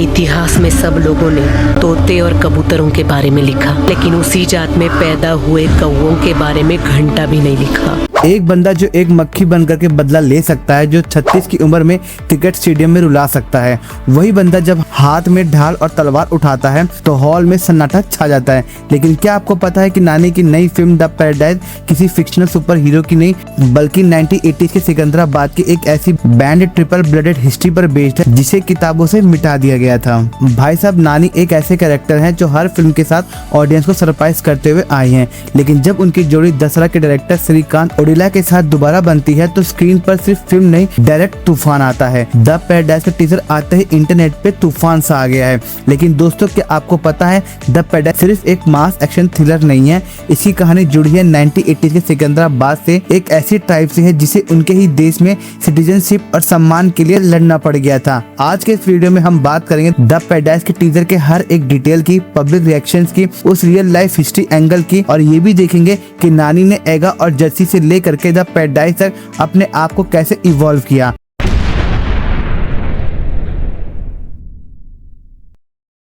इतिहास में सब लोगों ने तोते और कबूतरों के बारे में लिखा, लेकिन उसी जात में पैदा हुए कौवों के बारे में घंटा भी नहीं लिखा। एक बंदा जो एक मक्खी बनकर के बदला ले सकता है, जो 36 की उम्र में क्रिकेट स्टेडियम में रुला सकता है, वही बंदा जब हाथ में ढाल और तलवार उठाता है तो हॉल में सन्नाटा छा जाता है। लेकिन क्या आपको पता है कि नानी की नई फिल्म द पैराडाइज किसी फिक्शनल सुपर हीरो की नहीं बल्कि 1980 के सिकंदराबाद की एक ऐसी बैंड ट्रिपल ब्लडेड हिस्ट्री पर बेस्ड है जिसे किताबों से मिटा दिया गया था। भाई साहब, नानी एक ऐसे कैरेक्टर हैं जो हर फिल्म के साथ ऑडियंस को सरप्राइज करते हुए आए हैं, लेकिन जब उनकी जोड़ी दसरा के डायरेक्टर श्रीकांत ओडेला के साथ दोबारा बनती है तो स्क्रीन पर सिर्फ फिल्म नहीं, डायरेक्ट तूफान आता है। द पैराडाइज का टीजर आते ही इंटरनेट पे तूफान सा आ गया है। लेकिन दोस्तों, क्या आपको पता है द पैराडाइज सिर्फ एक मास एक्शन थ्रिलर नहीं है। इसकी कहानी जुड़ी है 1980 के सिकंदराबाद से, एक ऐसी ट्राइब से है जिसे उनके ही देश में सिटीजनशिप और सम्मान के लिए लड़ना पड़ गया था। आज के इस वीडियो में हम बात करेंगे द पैराडाइज के टीजर के हर एक डिटेल की, पब्लिक रिएक्शंस की, उस रियल लाइफ हिस्ट्री एंगल की, और ये भी देखेंगे कि नानी ने एगा और जर्सी से लेकर के द पैराडाइज तक अपने आप को कैसे इवॉल्व किया।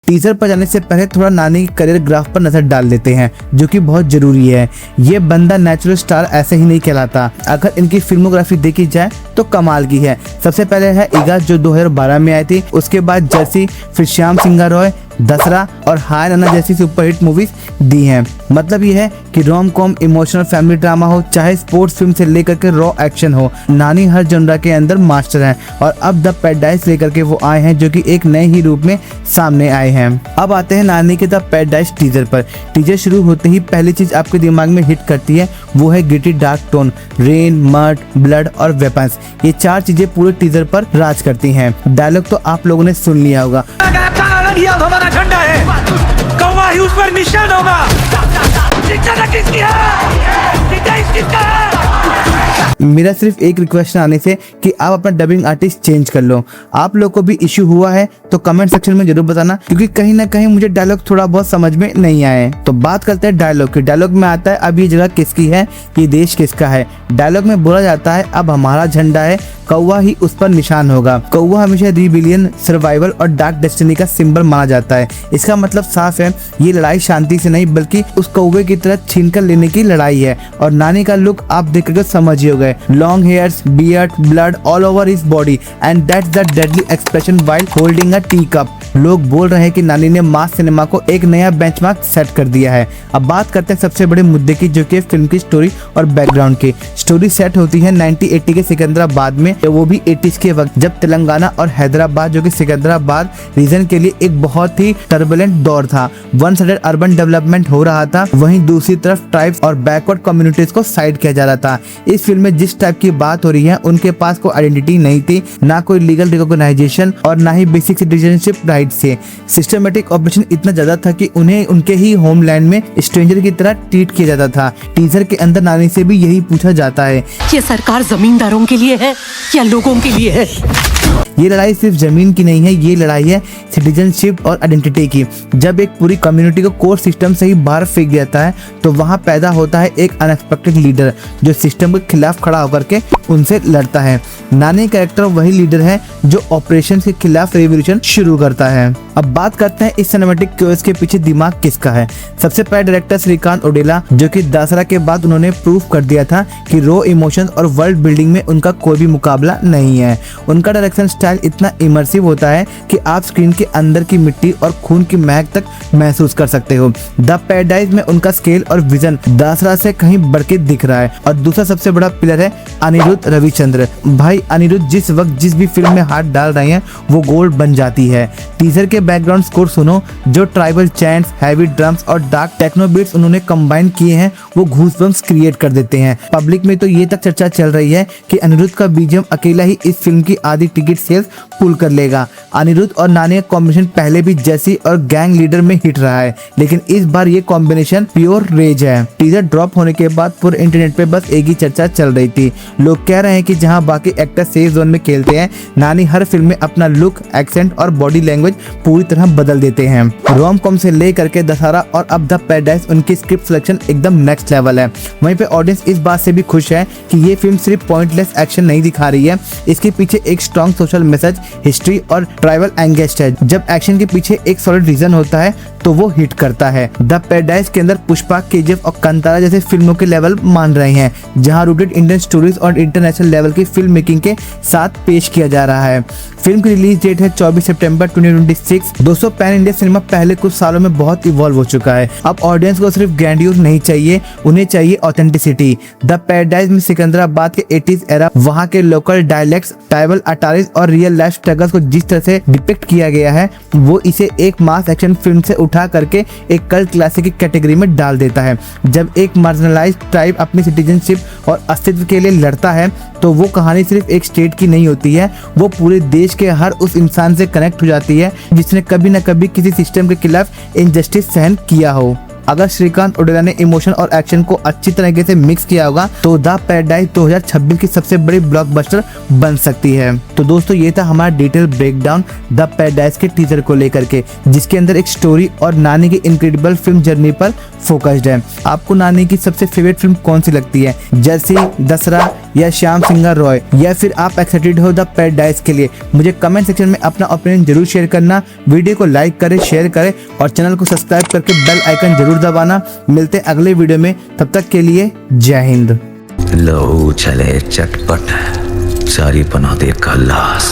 टीजर पर जाने से पहले थोड़ा नानी के करियर ग्राफ पर नजर डाल लेते हैं, जो कि बहुत जरूरी है। ये बंदा नेचुरल स्टार ऐसे ही नहीं कहलाता। अगर इनकी फिल्मोग्राफी देखी जाए तो कमाल की है। सबसे पहले है ईगा जो 2012 में आई थी, उसके बाद जर्सी, फिर श्याम सिंह रॉय, दसरा और हाय नाना जैसी सुपरहिट मूवीज दी हैं। मतलब ये है कि rom com, emotional family drama हो, चाहे स्पोर्ट्स फिल्म से लेकर के रॉ एक्शन हो, नानी हर जनरा के अंदर मास्टर हैं। और अब द पैराडाइज लेकर के वो आए हैं जो कि एक नए ही रूप में सामने आए हैं। अब आते हैं नानी के द पैराडाइज टीजर पर। टीजर शुरू होते ही पहली चीज आपके दिमाग में हिट करती है वो है gritty dark tone, rain, mud, blood और वेपन्स। ये चार चीजें पूरे टीजर पर राज करती हैं। डायलॉग तो आप लोगों ने सुन लिया होगा, हमारा झंडा है, कौवा ही उस पर निशान होगा। किसकी है? किसका है? मेरा सिर्फ एक रिक्वेस्ट आने से कि आप अपना डबिंग आर्टिस्ट चेंज कर लो। आप लोग को भी इश्यू हुआ है तो कमेंट सेक्शन में जरूर बताना, क्योंकि कहीं ना कहीं मुझे डायलॉग थोड़ा बहुत समझ में नहीं आए। तो बात करते हैं डायलॉग की। डायलॉग में आता है अब ये जगह किसकी है, ये देश किसका है। डायलॉग में बोला जाता है अब हमारा झंडा है, कौवा ही उस पर निशान होगा। कौवा हमेशा रिबिलियन, सर्वाइवल और डार्क डेस्टिनी का सिंबल माना जाता है। इसका मतलब साफ है, ये लड़ाई शांति से नहीं बल्कि उस कौवे की तरह छीन कर लेने की लड़ाई है। और नानी का लुक आप देख कर समझ ही हो गए, long hairs, beard, blood all over his body and that's the deadly expression while holding a tea cup. लोग बोल रहे हैं कि नानी ने मास सिनेमा को एक नया बेंचमार्क सेट कर दिया है। अब बात करते हैं सबसे बड़े मुद्दे की, जो कि फिल्म की स्टोरी और बैकग्राउंड की। स्टोरी सेट होती है 1980 के सिकंदराबाद में, वो भी 80s के वक्त, जब तेलंगाना और हैदराबाद जो कि सिकंदराबाद रीजन के लिए एक बहुत ही टर्बुलेंट दौर था। वन साइडेड अर्बन डेवलपमेंट हो रहा था, वहीं दूसरी तरफ ट्राइब्स और बैकवर्ड कम्युनिटीज को साइड किया जा रहा था। इस फिल्म में जिस टाइप की बात हो रही है, उनके पास कोई आइडेंटिटी नहीं थी, ना कोई लीगल रिकॉग्नाइजेशन और ना ही बेसिक सिटीजनशिप राइट से। सिस्टमेटिक ऑपरेशन इतना ज्यादा था कि उन्हें उनके ही होमलैंड में स्ट्रेंजर की तरह ट्रीट किया जाता था। टीजर के अंदर नानी से भी यही पूछा जाता है, ये सरकार जमींदारों के लिए है या लोगों के लिए है? ये लड़ाई सिर्फ जमीन की नहीं है, ये लड़ाई है सिटीजनशिप और आइडेंटिटी की। जब एक पूरी कम्युनिटी को कोर्ट सिस्टम से ही बाहर फेंक देता है तो वहाँ पैदा होता है एक अनएक्सपेक्टेड लीडर जो सिस्टम के खिलाफ खड़ा होकर के उनसे लड़ता है। नानी कैरेक्टर वही लीडर है जो ऑपरेशन के खिलाफ रेवोल्यूशन शुरू करता है। अब बात करते हैं इस सिनेमैटिक क्योस के पीछे दिमाग किसका है। सबसे पहले डायरेक्टर श्रीकांत ओडेला, जो कि दसरा के बाद उन्होंने प्रूव कर दिया था कि रॉ इमोशंस और वर्ल्ड बिल्डिंग में उनका कोई भी मुकाबला नहीं है। उनका डायरेक्शन स्टाइल इतना इमर्सिव होता है कि आप स्क्रीन के अंदर की मिट्टी और खून की महक तक महसूस कर सकते हो। द पैराडाइज में उनका स्केल और विजन दसरा से कहीं बढ़ के दिख रहा है। और दूसरा सबसे बड़ा पिलर है अनिरुद्ध रविचंद्र। भाई अनिरुद्ध जिस वक्त जिस भी फिल्म में हाथ डाल रहे हैं वो गोल्ड बन जाती है। टीजर के बैकग्राउंड स्कोर सुनो, जो ट्राइबल चैंट्स, हैवी ड्रम्स और डार्क टेक्नो बीट्स उन्होंने कंबाइन किए हैं, वो गूज़बम्प्स क्रिएट कर देते हैं। पब्लिक में तो ये तक चर्चा चल रही है कि अनिरुद्ध का बीजीएम अकेला ही इस फिल्म की आधी टिकट सेल्स पुल कर लेगा। अनिरुद्ध और नानी का कॉम्बिनेशन पहले भी जैसी और गैंग लीडर में हिट रहा है, लेकिन इस बार ये कॉम्बिनेशन प्योर रेज है। टीजर ड्रॉप होने के बाद पूरे इंटरनेट पे बस एक ही चर्चा चल रही थी। लोग कह रहे हैं कि जहां बाकी एक्टर सेफ जोन में खेलते हैं, नानी हर फिल्म में अपना लुक, एक्सेंट और बॉडी लैंग्वेज पूरी तरह बदल देते हैं। रोम कॉम से लेकर के दशहरा और अब द पैराडाइज, उनकी स्क्रिप्ट सिलेक्शन एकदम नेक्स्ट लेवल है। वहीं पे ऑडियंस इस बात से भी खुश है कि ये फिल्म सिर्फ पॉइंटलेस एक्शन नहीं दिखा रही है, इसके पीछे एक स्ट्रॉन्ग सोशल मैसेज, हिस्ट्री और ट्राइबल एंगेस्ट है। जब एक्शन के पीछे एक सॉलिड रीजन होता है तो वो हिट करता है। द पैराडाइज के अंदर पुष्पा, केजीएफ और कांतारा जैसे फिल्मों के लेवल मान रहे हैं, जहां रूटेड इंडियन स्टोरीज और इंटरनेशनल लेवल की फिल्म मेकिंग के साथ पेश किया जा रहा है। फिल्म की रिलीज डेट है 24 सितंबर 2026। दोस्तों, पैन इंडिया सिनेमा पहले कुछ सालों में बहुत इवॉल्व हो चुका है। अब ऑडियंस को सिर्फ ग्रैंडियर नहीं चाहिए, उन्हें चाहिए ऑथेंटिसिटी। द पैराडाइज में सिकंदराबाद के 80s एरा, वहां के लोकल डायलेक्ट्स, ट्राइबल अटारीज और रियल लाइफ स्ट्रगल्स को जिस तरह से डिपिक्ट किया गया है, वो इसे एक मास एक्शन फिल्म से उठा करके एक कल्ट क्लासिक की कैटेगरी में डाल देता है। जब एक मार्जिनलाइज्ड ट्राइब अपनी सिटीजनशिप और अस्तित्व के लिए लड़ता है तो वो कहानी सिर्फ एक स्टेट की नहीं होती है, वो पूरे देश के हर उस इंसान से कनेक्ट हो जाती है जिसने कभी न कभी किसी सिस्टम के खिलाफ इनजस्टिस सहन किया हो। अगर श्रीकांत ओडेला ने इमोशन और एक्शन को अच्छी तरीके से मिक्स किया होगा तो द पैराडाइज 2026 की सबसे बड़ी ब्लॉकबस्टर बन सकती है। तो दोस्तों, ये था हमारा डिटेल ब्रेकडाउन द पैराडाइज के टीजर को लेकर के, जिसके अंदर एक स्टोरी और नानी की इनक्रेडिबल फिल्म जर्नी पर फोकस्ड है। आपको नानी की सबसे फेवरेट फिल्म कौन सी लगती है, जर्सी, दसरा या श्याम सिंगर रॉय, या फिर आप एक्साइटेड हो द पैराडाइज के लिए? मुझे कमेंट सेक्शन में अपना ओपिनियन जरूर शेयर करना। वीडियो को लाइक करें, शेयर करें और चैनल को सब्सक्राइब करके बेल आइकन जरूर दबाना। मिलते हैं अगले वीडियो में, तब तक के लिए जय हिंद। लहू चले चटपट, सारी बना दे खल्लास।